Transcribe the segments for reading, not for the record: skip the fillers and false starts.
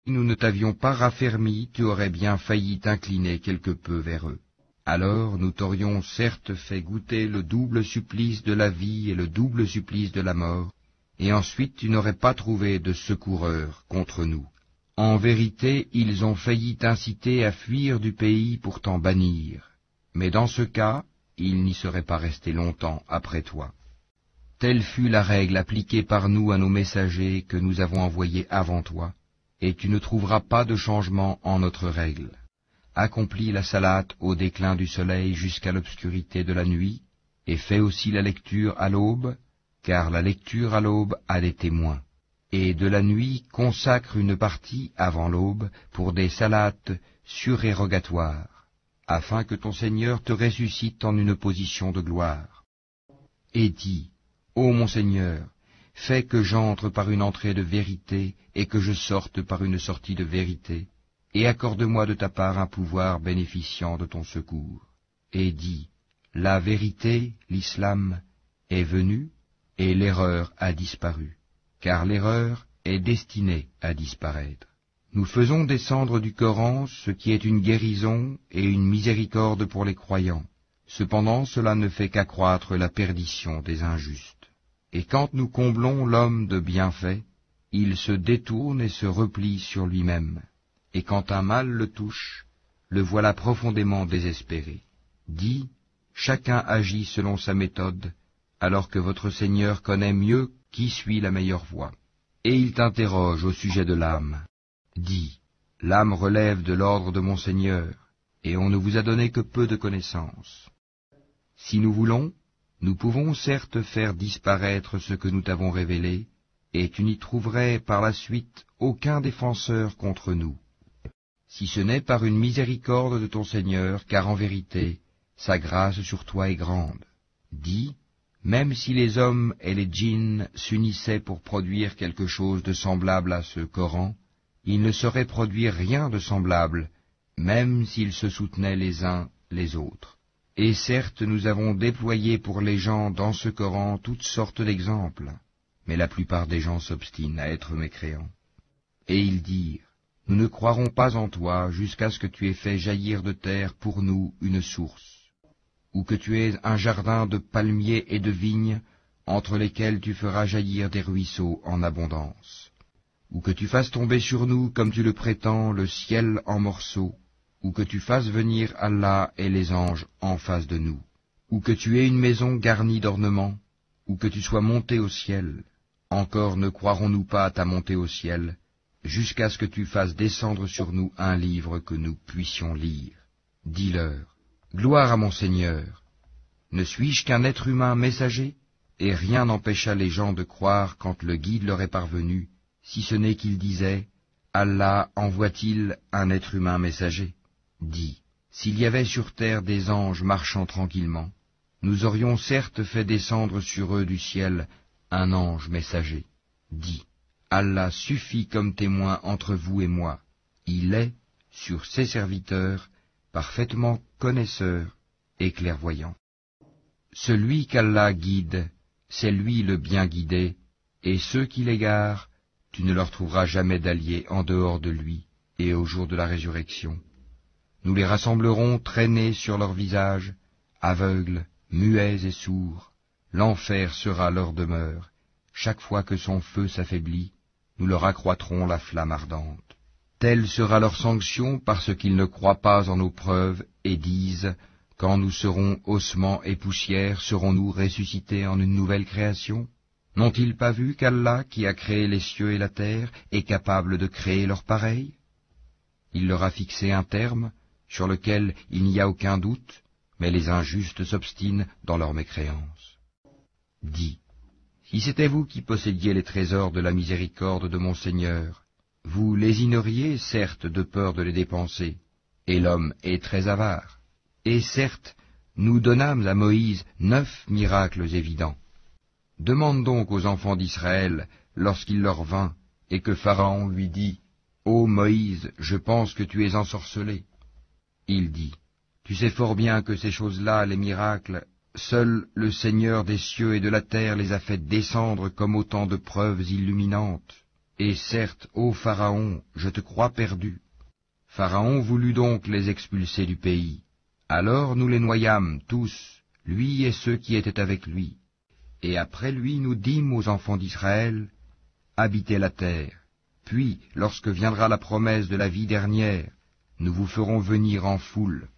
nous ne t'avions pas raffermi, tu aurais bien failli t'incliner quelque peu vers eux. Alors nous t'aurions certes fait goûter le double supplice de la vie et le double supplice de la mort, et ensuite tu n'aurais pas trouvé de secoureur contre nous. En vérité, ils ont failli t'inciter à fuir du pays pour t'en bannir, mais dans ce cas, ils n'y seraient pas restés longtemps après toi. Telle fut la règle appliquée par nous à nos messagers que nous avons envoyés avant toi, et tu ne trouveras pas de changement en notre règle. Accomplis la salate au déclin du soleil jusqu'à l'obscurité de la nuit, et fais aussi la lecture à l'aube, car la lecture à l'aube a des témoins. Et de la nuit consacre une partie avant l'aube pour des salates surérogatoires, afin que ton Seigneur te ressuscite en une position de gloire. Et dis, ô mon Seigneur, fais que j'entre par une entrée de vérité et que je sorte par une sortie de vérité, et accorde-moi de ta part un pouvoir bénéficiant de ton secours. Et dis, la vérité, l'islam, est venue, et l'erreur a disparu, car l'erreur est destinée à disparaître. Nous faisons descendre du Coran ce qui est une guérison et une miséricorde pour les croyants. Cependant, cela ne fait qu'accroître la perdition des injustes. Et quand nous comblons l'homme de bienfaits, il se détourne et se replie sur lui-même. Et quand un mal le touche, le voilà profondément désespéré. Dis, chacun agit selon sa méthode, alors que votre Seigneur connaît mieux qui suit la meilleure voie. Et il t'interroge au sujet de l'âme. Dis, l'âme relève de l'ordre de mon Seigneur, et on ne vous a donné que peu de connaissances. Si nous voulons, nous pouvons certes faire disparaître ce que nous t'avons révélé, et tu n'y trouverais par la suite aucun défenseur contre nous. Si ce n'est par une miséricorde de ton Seigneur, car en vérité, sa grâce sur toi est grande. Dis, même si les hommes et les djinns s'unissaient pour produire quelque chose de semblable à ce Coran, ils ne sauraient produire rien de semblable, même s'ils se soutenaient les uns les autres. Et certes, nous avons déployé pour les gens dans ce Coran toutes sortes d'exemples, mais la plupart des gens s'obstinent à être mécréants. Et ils dirent, nous ne croirons pas en toi jusqu'à ce que tu aies fait jaillir de terre pour nous une source, ou que tu aies un jardin de palmiers et de vignes entre lesquels tu feras jaillir des ruisseaux en abondance, ou que tu fasses tomber sur nous, comme tu le prétends, le ciel en morceaux, ou que tu fasses venir Allah et les anges en face de nous, ou que tu aies une maison garnie d'ornements, ou que tu sois monté au ciel. Encore ne croirons-nous pas à ta montée au ciel, jusqu'à ce que tu fasses descendre sur nous un livre que nous puissions lire. Dis-leur, gloire à mon Seigneur, ne suis-je qu'un être humain messager? Et rien n'empêcha les gens de croire quand le guide leur est parvenu, si ce n'est qu'ils disaient, Allah envoie-t-il un être humain messager? Dis, s'il y avait sur terre des anges marchant tranquillement, nous aurions certes fait descendre sur eux du ciel un ange messager. Dis, Allah suffit comme témoin entre vous et moi. Il est, sur ses serviteurs, parfaitement connaisseur et clairvoyant. Celui qu'Allah guide, c'est lui le bien guidé, et ceux qui l'égarent, tu ne leur trouveras jamais d'alliés en dehors de lui, et au jour de la résurrection. Nous les rassemblerons traînés sur leurs visages, aveugles, muets et sourds. L'enfer sera leur demeure. Chaque fois que son feu s'affaiblit, nous leur accroîtrons la flamme ardente. Telle sera leur sanction parce qu'ils ne croient pas en nos preuves et disent, quand nous serons ossements et poussière, serons-nous ressuscités en une nouvelle création? N'ont-ils pas vu qu'Allah, qui a créé les cieux et la terre, est capable de créer leur pareil? Il leur a fixé un terme, sur lequel il n'y a aucun doute, mais les injustes s'obstinent dans leur mécréance. Dis, si c'était vous qui possédiez les trésors de la miséricorde de mon Seigneur, vous lésineriez, certes, de peur de les dépenser, et l'homme est très avare. Et certes, nous donnâmes à Moïse 9 miracles évidents. Demande donc aux enfants d'Israël, lorsqu'il leur vint, et que Pharaon lui dit, « Ô Moïse, je pense que tu es ensorcelé. » Il dit, « Tu sais fort bien que ces choses-là, les miracles, seul le Seigneur des cieux et de la terre les a fait descendre comme autant de preuves illuminantes. Et certes, ô Pharaon, je te crois perdu. Pharaon voulut donc les expulser du pays. Alors nous les noyâmes tous, lui et ceux qui étaient avec lui. Et après lui nous dîmes aux enfants d'Israël, habitez la terre. Puis, lorsque viendra la promesse de la vie dernière, nous vous ferons venir en foule.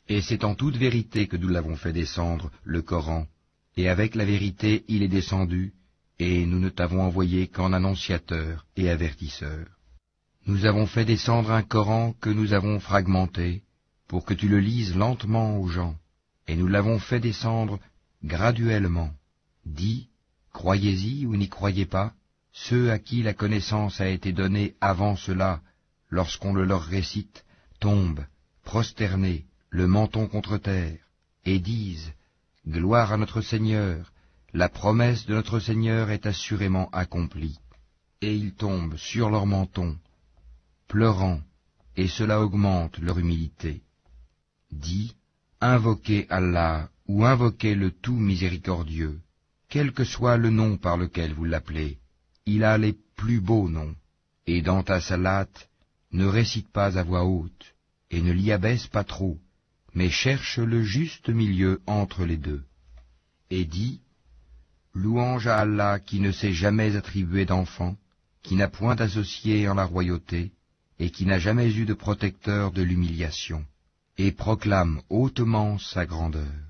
Et c'est en toute vérité que nous l'avons fait descendre, le Coran, et avec la vérité il est descendu, et nous ne t'avons envoyé qu'en annonciateur et avertisseur. Nous avons fait descendre un Coran que nous avons fragmenté, pour que tu le lises lentement aux gens, et nous l'avons fait descendre graduellement. Dis, croyez-y ou n'y croyez pas, ceux à qui la connaissance a été donnée avant cela, lorsqu'on le leur récite, tombent, prosternés, le menton contre terre, et disent, gloire à notre Seigneur, la promesse de notre Seigneur est assurément accomplie. Et ils tombent sur leur menton, pleurant, et cela augmente leur humilité. Dis, invoquez Allah ou invoquez le tout miséricordieux, quel que soit le nom par lequel vous l'appelez, il a les plus beaux noms, et dans ta salate, ne récite pas à voix haute, et ne l'y abaisse pas trop, mais cherche le juste milieu entre les deux. Et dis, louange à Allah qui ne s'est jamais attribué d'enfant, qui n'a point associé en la royauté, et qui n'a jamais eu de protecteur de l'humiliation, et proclame hautement sa grandeur.